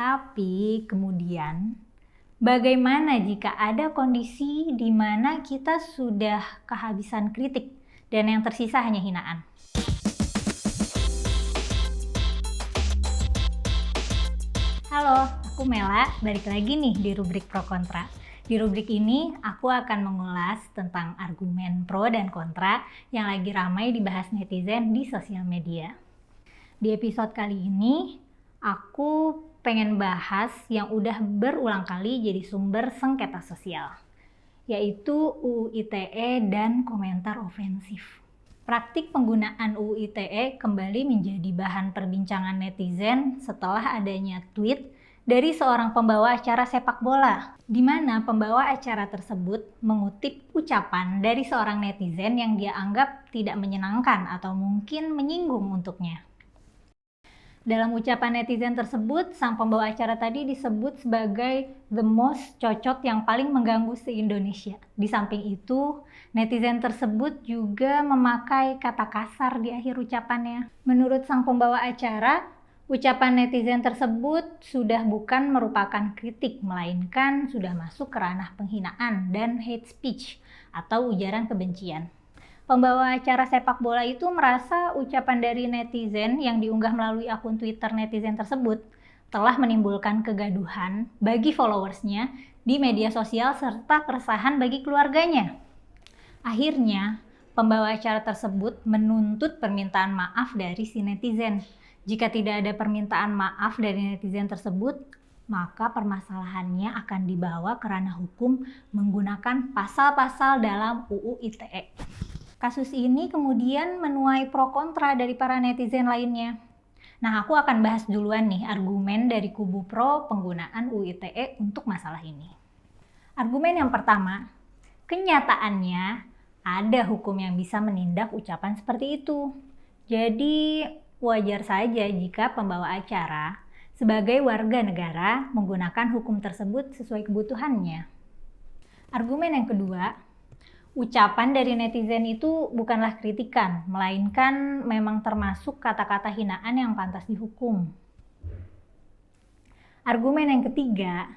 Tapi kemudian, bagaimana jika ada kondisi di mana kita sudah kehabisan kritik dan yang tersisa hanya hinaan? Halo, aku Mela, balik lagi nih di rubrik Pro Kontra. Di rubrik ini, aku akan mengulas tentang argumen pro dan kontra yang lagi ramai dibahas netizen di sosial media. Di episode kali ini, aku pengen bahas yang udah berulang kali jadi sumber sengketa sosial, yaitu UU ITE dan komentar ofensif. Praktik penggunaan UU ITE kembali menjadi bahan perbincangan netizen setelah adanya tweet dari seorang pembawa acara sepak bola, di mana pembawa acara tersebut mengutip ucapan dari seorang netizen yang dia anggap tidak menyenangkan atau mungkin menyinggung untuknya. Dalam ucapan netizen tersebut, sang pembawa acara tadi disebut sebagai the most cocot yang paling mengganggu se-Indonesia. Di samping itu, netizen tersebut juga memakai kata kasar di akhir ucapannya. Menurut sang pembawa acara, ucapan netizen tersebut sudah bukan merupakan kritik, melainkan sudah masuk ke ranah penghinaan dan hate speech atau ujaran kebencian. Pembawa acara sepak bola itu merasa ucapan dari netizen yang diunggah melalui akun Twitter netizen tersebut telah menimbulkan kegaduhan bagi followersnya di media sosial serta keresahan bagi keluarganya. Akhirnya, pembawa acara tersebut menuntut permintaan maaf dari si netizen. Jika tidak ada permintaan maaf dari netizen tersebut, maka permasalahannya akan dibawa ke ranah hukum menggunakan pasal-pasal dalam UU ITE. Kasus ini kemudian menuai pro kontra dari para netizen lainnya. Nah, aku akan bahas duluan nih argumen dari kubu pro penggunaan UU ITE untuk masalah ini. Argumen yang pertama, kenyataannya ada hukum yang bisa menindak ucapan seperti itu. Jadi, wajar saja jika pembawa acara sebagai warga negara menggunakan hukum tersebut sesuai kebutuhannya. Argumen yang kedua, ucapan dari netizen itu bukanlah kritikan, melainkan memang termasuk kata-kata hinaan yang pantas dihukum. Argumen yang ketiga,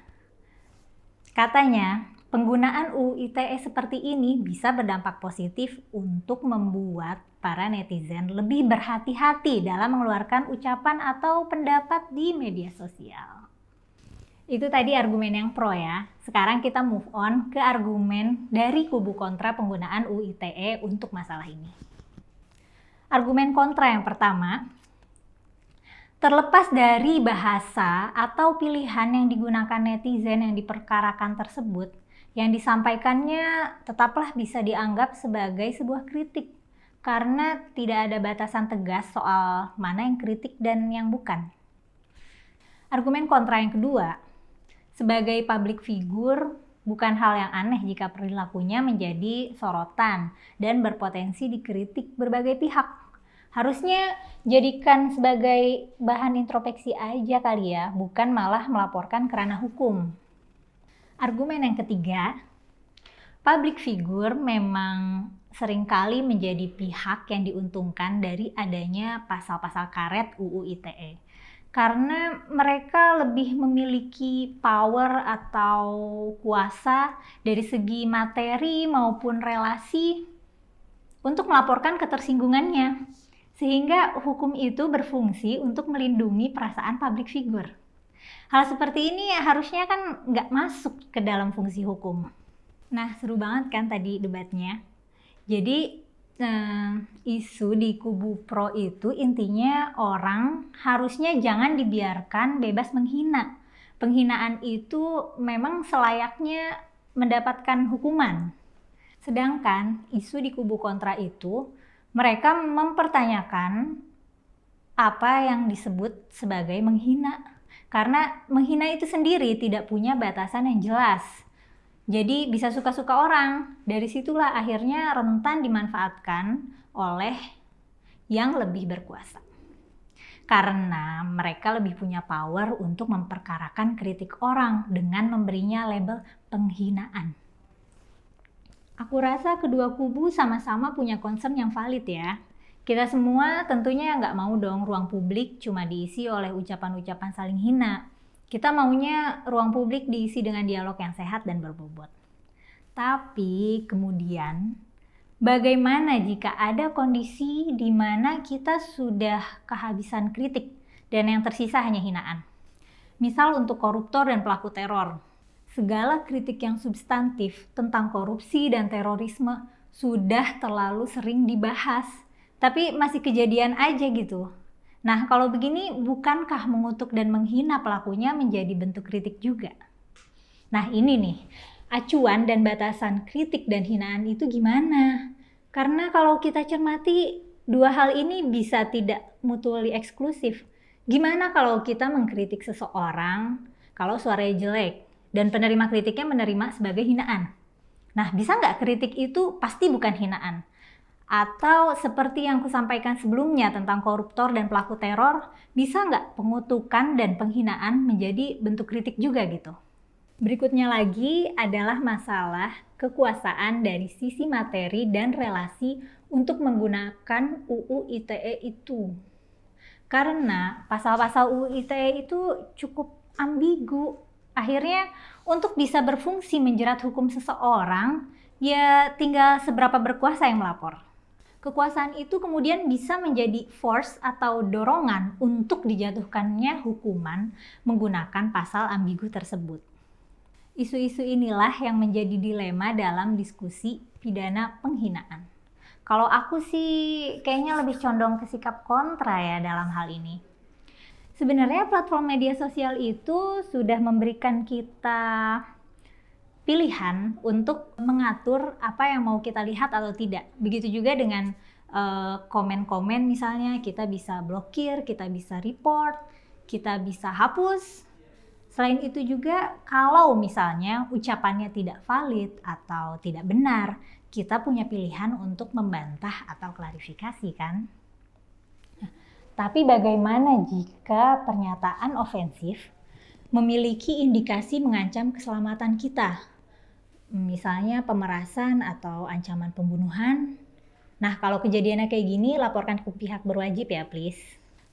katanya penggunaan UU ITE seperti ini bisa berdampak positif untuk membuat para netizen lebih berhati-hati dalam mengeluarkan ucapan atau pendapat di media sosial. Itu tadi argumen yang pro ya. Sekarang kita move on ke argumen dari kubu kontra penggunaan UU ITE untuk masalah ini. Argumen kontra yang pertama, terlepas dari bahasa atau pilihan yang digunakan netizen yang diperkarakan tersebut, yang disampaikannya tetaplah bisa dianggap sebagai sebuah kritik karena tidak ada batasan tegas soal mana yang kritik dan yang bukan. Argumen kontra yang kedua, sebagai public figure, bukan hal yang aneh jika perilakunya menjadi sorotan dan berpotensi dikritik berbagai pihak. Harusnya jadikan sebagai bahan introspeksi aja kali ya, bukan malah melaporkan ke ranah hukum. Argumen yang ketiga, public figure memang seringkali menjadi pihak yang diuntungkan dari adanya pasal-pasal karet UU ITE. Karena mereka lebih memiliki power atau kuasa dari segi materi maupun relasi untuk melaporkan ketersinggungannya. Sehingga hukum itu berfungsi untuk melindungi perasaan public figure. Hal seperti ini harusnya kan nggak masuk ke dalam fungsi hukum. Nah, seru banget kan tadi debatnya. Jadi, isu di kubu pro itu intinya orang harusnya jangan dibiarkan bebas menghina. Penghinaan itu memang selayaknya mendapatkan hukuman. Sedangkan isu di kubu kontra itu mereka mempertanyakan apa yang disebut sebagai menghina. Karena menghina itu sendiri tidak punya batasan yang jelas. Jadi bisa suka-suka orang. Dari situlah akhirnya rentan dimanfaatkan oleh yang lebih berkuasa. Karena mereka lebih punya power untuk memperkarakan kritik orang dengan memberinya label penghinaan. Aku rasa kedua kubu sama-sama punya concern yang valid ya. Kita semua tentunya nggak mau dong ruang publik cuma diisi oleh ucapan-ucapan saling hina. Kita maunya ruang publik diisi dengan dialog yang sehat dan berbobot. Tapi kemudian, bagaimana jika ada kondisi di mana kita sudah kehabisan kritik dan yang tersisa hanya hinaan? Misal untuk koruptor dan pelaku teror. Segala kritik yang substantif tentang korupsi dan terorisme sudah terlalu sering dibahas, tapi masih kejadian aja gitu. Nah, kalau begini, bukankah mengutuk dan menghina pelakunya menjadi bentuk kritik juga? Nah, ini nih, acuan dan batasan kritik dan hinaan itu gimana? Karena kalau kita cermati, dua hal ini bisa tidak mutually eksklusif. Gimana kalau kita mengkritik seseorang kalau suaranya jelek dan penerima kritiknya menerima sebagai hinaan? Nah, bisa nggak kritik itu pasti bukan hinaan? Atau seperti yang kusampaikan sebelumnya tentang koruptor dan pelaku teror, bisa nggak pengutukan dan penghinaan menjadi bentuk kritik juga gitu? Berikutnya lagi adalah masalah kekuasaan dari sisi materi dan relasi untuk menggunakan UU ITE itu. Karena pasal-pasal UU ITE itu cukup ambigu. Akhirnya untuk bisa berfungsi menjerat hukum seseorang, ya tinggal seberapa berkuasa yang melapor. Kekuasaan itu kemudian bisa menjadi force atau dorongan untuk dijatuhkannya hukuman menggunakan pasal ambigu tersebut. Isu-isu inilah yang menjadi dilema dalam diskusi pidana penghinaan. Kalau aku sih kayaknya lebih condong ke sikap kontra ya dalam hal ini. Sebenarnya platform media sosial itu sudah memberikan kita pilihan untuk mengatur apa yang mau kita lihat atau tidak. Begitu juga dengan komen-komen misalnya, kita bisa blokir, kita bisa report, kita bisa hapus. Selain itu juga kalau misalnya ucapannya tidak valid atau tidak benar, kita punya pilihan untuk membantah atau klarifikasi kan. Tapi bagaimana jika pernyataan ofensif memiliki indikasi mengancam keselamatan kita? Misalnya pemerasan atau ancaman pembunuhan. Nah, kalau kejadiannya kayak gini, laporkan ke pihak berwajib ya, please.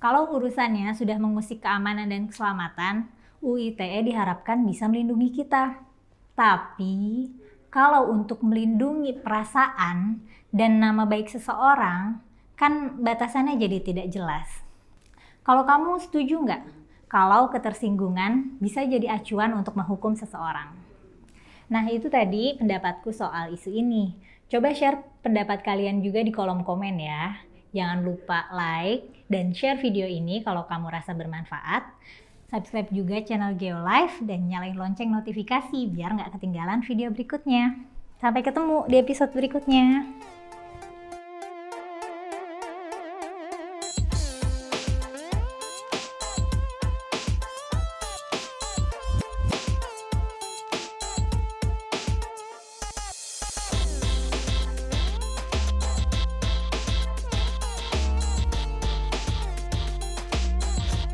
Kalau urusannya sudah mengusik keamanan dan keselamatan, UU ITE diharapkan bisa melindungi kita. Tapi, kalau untuk melindungi perasaan dan nama baik seseorang, kan batasannya jadi tidak jelas. Kalau kamu setuju nggak? Kalau ketersinggungan bisa jadi acuan untuk menghukum seseorang. Nah, itu tadi pendapatku soal isu ini. Coba share pendapat kalian juga di kolom komen ya. Jangan lupa like dan share video ini kalau kamu rasa bermanfaat. Subscribe juga channel Geolife dan nyalain lonceng notifikasi biar nggak ketinggalan video berikutnya. Sampai ketemu di episode berikutnya.